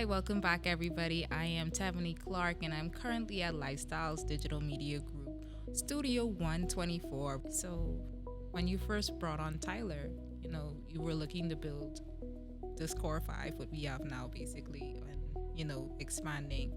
Hi, welcome back, everybody. I am Tammany Clark, and I'm currently at Lifestyles Digital Media Group, Studio 124. So, when you first brought on Tyler, you were looking to build this core five, what we have now, basically, and, expanding.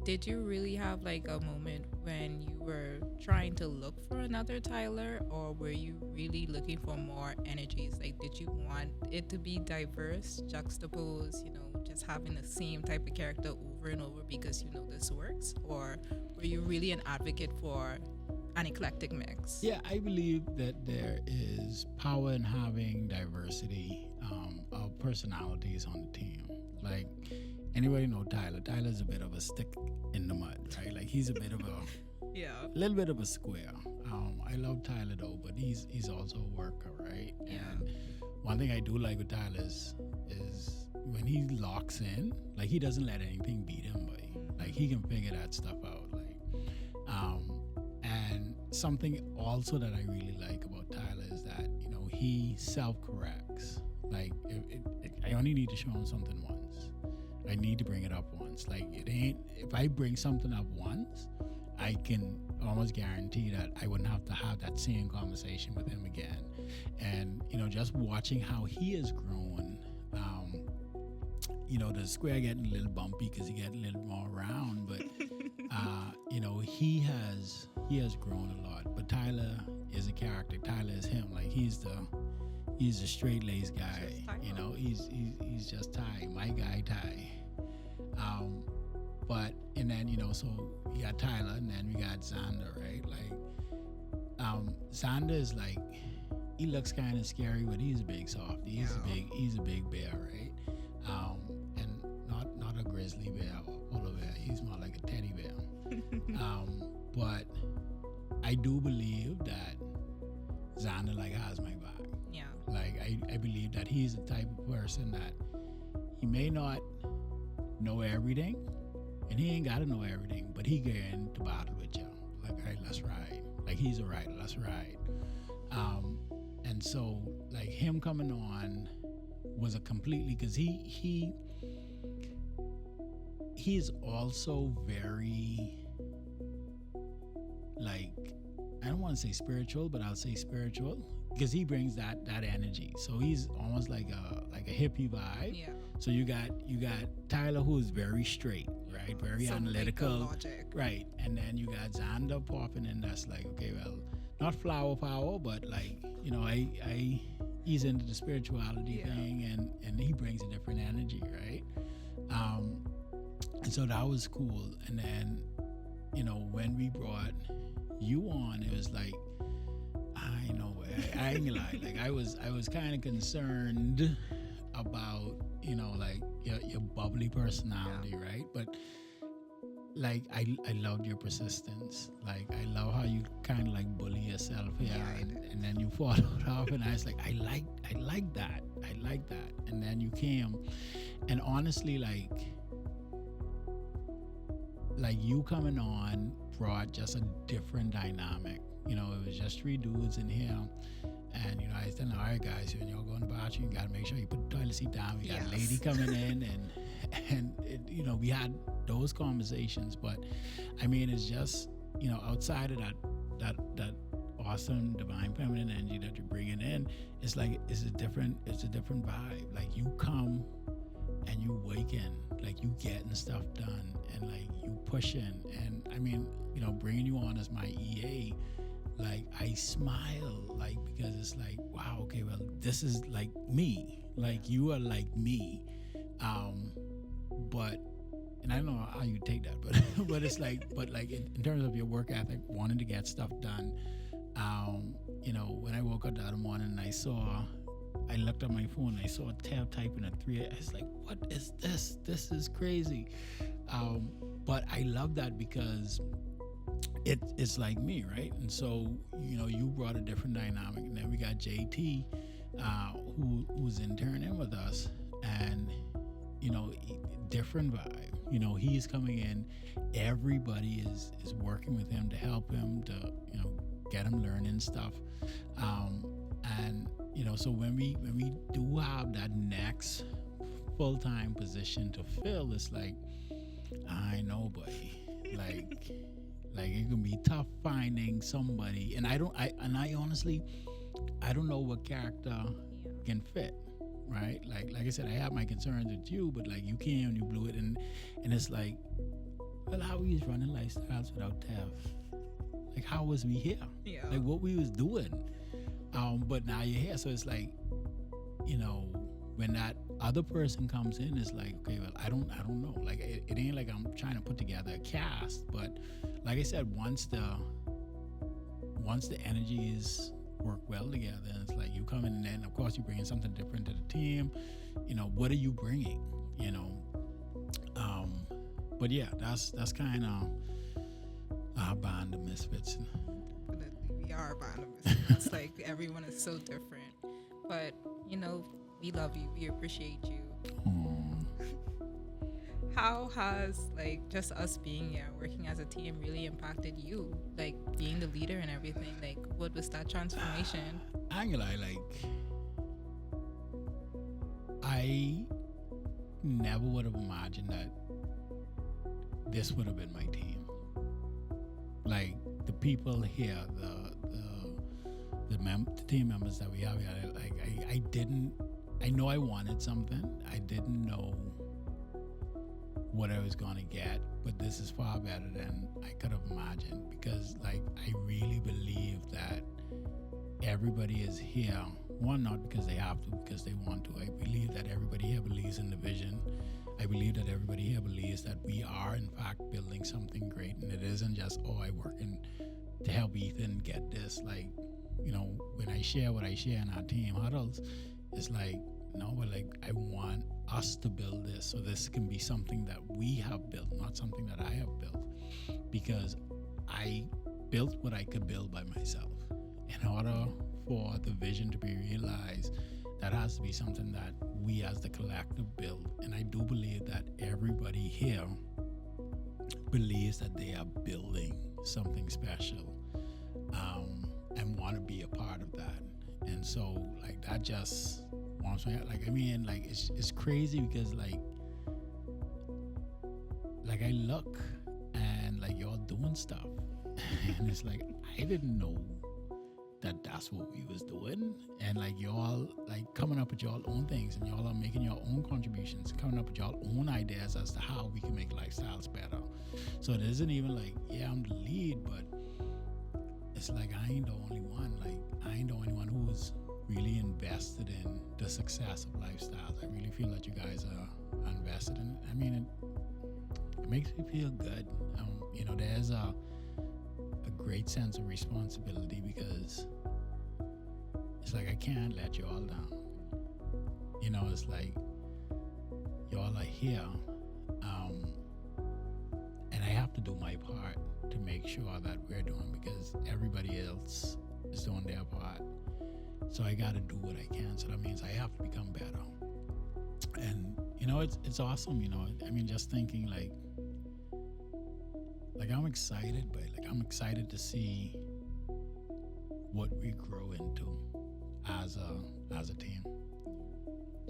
Did you really have like a moment when you were trying to look for another Tyler, or were you really looking for more energies? Like, did you want it to be diverse, juxtaposed, just having the same type of character over and over because this works? Or were you really an advocate for an eclectic mix? Yeah, I believe that there is power in having diversity of personalities on the team. Like, anybody know Tyler? Tyler's a bit of a stick in the mud, right? Like, he's a bit of a Yeah. little bit of a square. I love Tyler though, but he's also a worker, right? Yeah. And one thing I do like with Tyler is when he locks in, like, he doesn't let anything beat him, but like, he can figure that stuff out. And something also that I really like about Tyler is that he self-corrects. Like, I only need to show him something once. I need to bring it up once. Like, it ain't, if I bring something up once, I can almost guarantee that I wouldn't have to have that same conversation with him again. And just watching how he has grown, the square getting a little bumpy because he getting a little more round, but he has grown a lot. But Tyler is a character. Tyler is him. Like, he's a straight laced guy. He's just Ty, my guy Ty. But and then so we got Tyler, and then we got Xander, right? Like, Xander is like, he looks kind of scary, but he's a big softy. He's a big bear, right? And not a grizzly bear or polar bear. He's more like a teddy bear. But I do believe that Xander like has my back. Yeah. Like, I believe that he's the type of person that he may not know everything, and he ain't got to know everything, but he get into battle with you. Like, all right, let's ride. Like, he's a rider, let's ride. And so, like, him coming on was a completely, because he is also very, like, I don't want to say spiritual, but I'll say spiritual, because he brings that energy. So he's almost like a hippie vibe. Yeah. So you got Tyler, who is very straight, right? Very analytical, logic. right? And then you got Xander popping in. That's like, okay, well, not flower power, but like, he's into the spirituality thing, and he brings a different energy, right? And so that was cool. And then, when we brought you on, it was like, I ain't gonna lie. Like, I was kind of concerned about, like your bubbly personality, right? But like, I loved your persistence. Like, I love how you kind of like bully yourself here, and then you fall off, and I was like, I like that. And then you came, and honestly, like you coming on brought just a different dynamic. It was just three dudes in here. And, I was telling, all right, guys, when y'all go in the bathroom, you got to make sure you put the toilet seat down. We got a lady coming in, and it, we had those conversations. But, I mean, it's just, outside of that awesome divine feminine energy that you're bringing in, it's like, it's a different vibe. Like, you come and you waken, like, you getting stuff done, and, like, you pushing. And, I mean, bringing you on as my EA, like, I smile, like, because it's like, wow, okay, well, this is like me. Like, you are like me. But, and I don't know how you take that, but it's like, but like, in terms of your work ethic, wanting to get stuff done, when I woke up the other morning and I looked at my phone and I saw Tab typing at 3. I was like, what is this? This is crazy. But I love that because it's like me, right? And so, you brought a different dynamic. And then we got JT, who's interning with us, and, different vibe. He's coming in. Everybody is working with him to help him to, get him learning stuff. And, so when we do have that next full-time position to fill. It's like, I know, buddy. Like it can be tough finding somebody, and I honestly, I don't know what character can fit, right? Like I said, I have my concerns with you, but like you came, you blew it, and it's like, well, how we was running lifestyles without Tev? Like how was we here? Yeah. Like what we was doing, but now you're here, so it's like, when that other person comes in, it's like, okay, well, I don't know. Like it ain't like I'm trying to put together a cast, but like I said, once the energies work well together, it's like you come in, and then of course you bringing something different to the team. What are you bringing? But yeah, that's kind of our band of misfits. Definitely, we are a band of misfits. It's like everyone is so different, but we love you. We appreciate you. How has like just us being here, working as a team, really impacted you? Like being the leader and everything. Like what was that transformation? I ain't gonna lie, like I never would have imagined that this would have been my team. Like the people here, the team members that we have here, like I know I wanted something. I didn't know what I was gonna get, but this is far better than I could have imagined, because like I really believe that everybody is here, one, not because they have to, because they want to. I believe that everybody here believes in the vision. I believe that everybody here believes that we are in fact building something great, and it isn't just, I work to help Ethan get this. Like, when I share what I share in our team huddles, it's like, no, but like I want us to build this, so this can be something that we have built, not something that I have built, because I built what I could build by myself. In order for the vision to be realized, that has to be something that we as the collective build. And I do believe that everybody here believes that they are building something special, and want to be a part of that. And so like that just wants me, like, I mean, like it's crazy, because like I look and like y'all doing stuff and it's like I didn't know that that's what we was doing, and like y'all like coming up with y'all own things, and y'all are making your own contributions, coming up with y'all own ideas as to how we can make lifestyles better. So it isn't even like, yeah, I'm the lead, but it's like I ain't the only one. Like I ain't the only one who's really invested in the success of lifestyles. I really feel that you guys are invested in it. I mean, it makes me feel good. There's a great sense of responsibility, because it's like I can't let you all down. It's like y'all are here, and I have to do my part to make sure that we're doing, because everybody else is doing their part. So I got to do what I can. So that means I have to become better. And it's awesome. I mean, just thinking like I'm excited, but like I'm excited to see what we grow into as a team.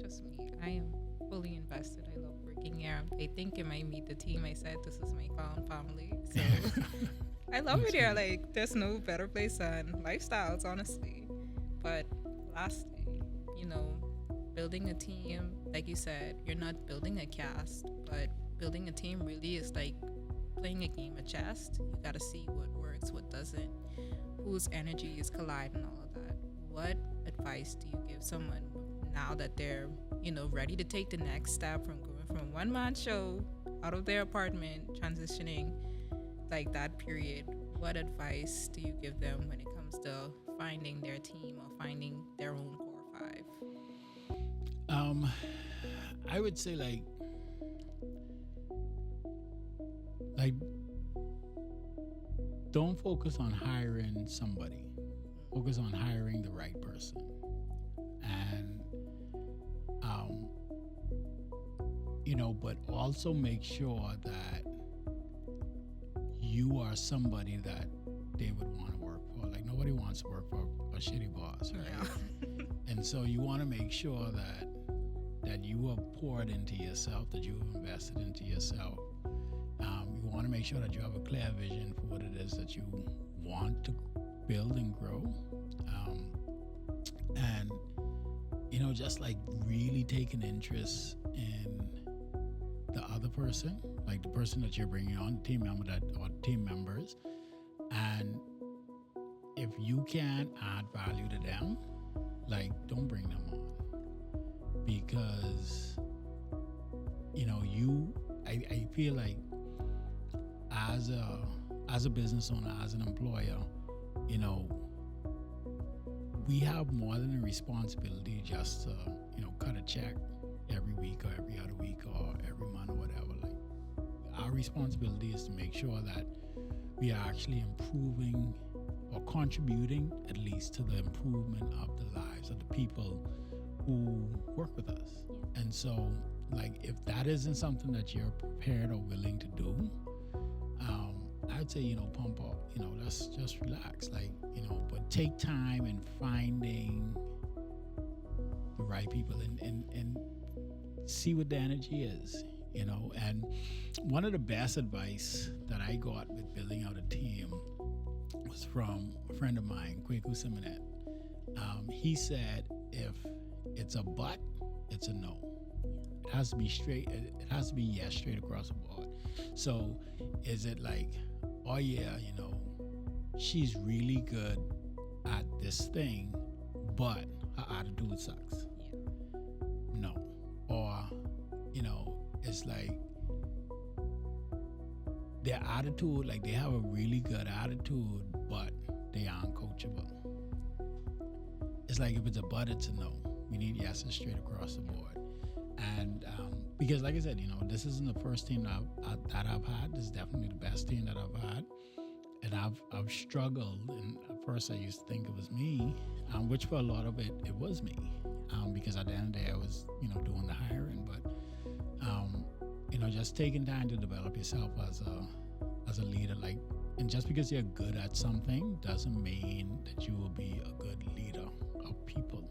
Just me. I am fully invested. I love working here. I think in my Meet the Team, I said this is my clown family. So I love it here. Like there's no better place than lifestyles, honestly. But lastly, building a team, like you said, you're not building a cast, but building a team really is like playing a game of chess. You gotta see what works, what doesn't, whose energy is colliding, all of that. What advice do you give someone now that they're, ready to take the next step from going from one-man show out of their apartment, transitioning like that period? What advice do you give them when it comes to finding their team or finding their own core five? I would say like don't focus on hiring somebody. Focus on hiring the right person. And but also make sure that you are somebody that they would want to work for. Like nobody wants to work for a shitty boss, right? Yeah. And so you want to make sure that that you have poured into yourself, that you have invested into yourself. You want to make sure that you have a clear vision for what it is that you want to build and grow. And, just like really take an interest in the other person, like the person that you're bringing on, the team member or team members. And if you can add value to them, like don't bring them on, because I feel like as a business owner, as an employer, we have more than a responsibility just to cut a check every week or every other week or every month or whatever. Like, our responsibility is to make sure that we are actually improving or contributing at least to the improvement of the lives of the people who work with us. And so, like, if that isn't something that you're prepared or willing to do, I'd say, pump up, let's just relax, like, but take time in finding the right people and see what the energy is, and one of the best advice that I got with building out a team was from a friend of mine, Kwaku Simonet. He said, if it's a but, it's a no. It has to be straight. It has to be yes, straight across the board. So is it like, oh yeah, she's really good at this thing, but her attitude sucks? No. Or, it's like their attitude, like they have a really good attitude, but they aren't coachable. It's like if it's a but, it's a no. We need yeses straight across the board. And because, like I said, this isn't the first team that I've had. This is definitely the best team that I've had. And I've struggled. And at first I used to think it was me, which for a lot of it was me. Because at the end of the day, I was, doing the hiring. But, just taking time to develop yourself as a leader, like, and just because you're good at something doesn't mean that you will be a good leader of people.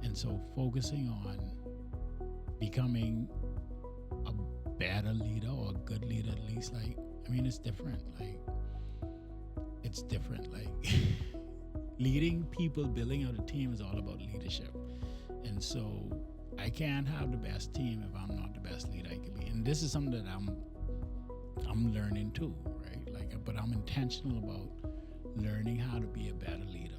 And so focusing on becoming a better leader or a good leader, at least, like, it's different. Like, it's different. Like, leading people, building out a team is all about leadership. And so I can't have the best team if I'm not the best leader I can be. And this is something that I'm learning too, right? Like, but I'm intentional about learning how to be a better leader.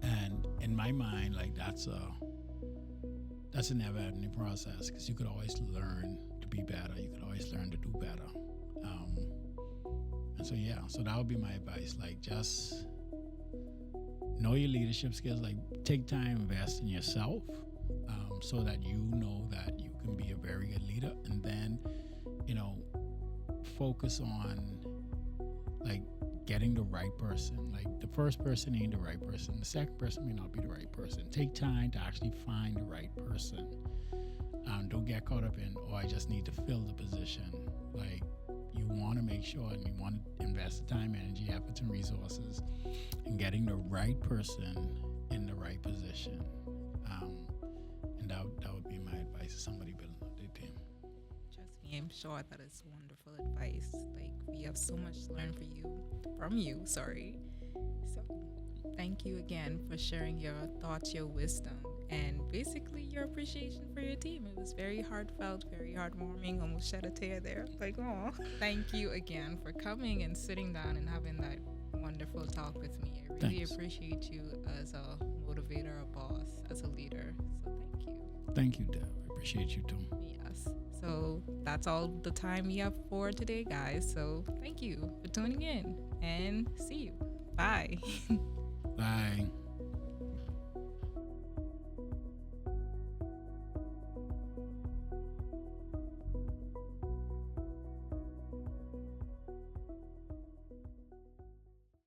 And in my mind, like, that's a never-ending process, because you could always learn to be better. You could always learn to do better. And so, so that would be my advice. Like, just know your leadership skills. Like, take time, invest in yourself, so that you know that you can be a very good leader. And then, focus on, like, getting the right person. Like, the first person ain't the right person. The second person may not be the right person. Take time to actually find the right person. Don't get caught up in, I just need to fill the position. Like, you want to make sure, and you want to invest the time, energy, efforts, and resources in getting the right person in the right position. And that would be my advice to somebody building up their team. Trust me, I'm sure that is wonderful advice. Like, we have so much to learn from you. So thank you again for sharing your thoughts, your wisdom, and basically your appreciation for your team. It was very heartfelt, very heartwarming. Almost shed a tear there. Like, oh, thank you again for coming and sitting down and having that wonderful talk with me. I really appreciate you as a motivator, a boss, as a leader. So thank you. Thank you, Deb. I appreciate you too. Yes. So that's all the time we have for today, guys. So thank you for tuning in, and see you. Bye. Bye.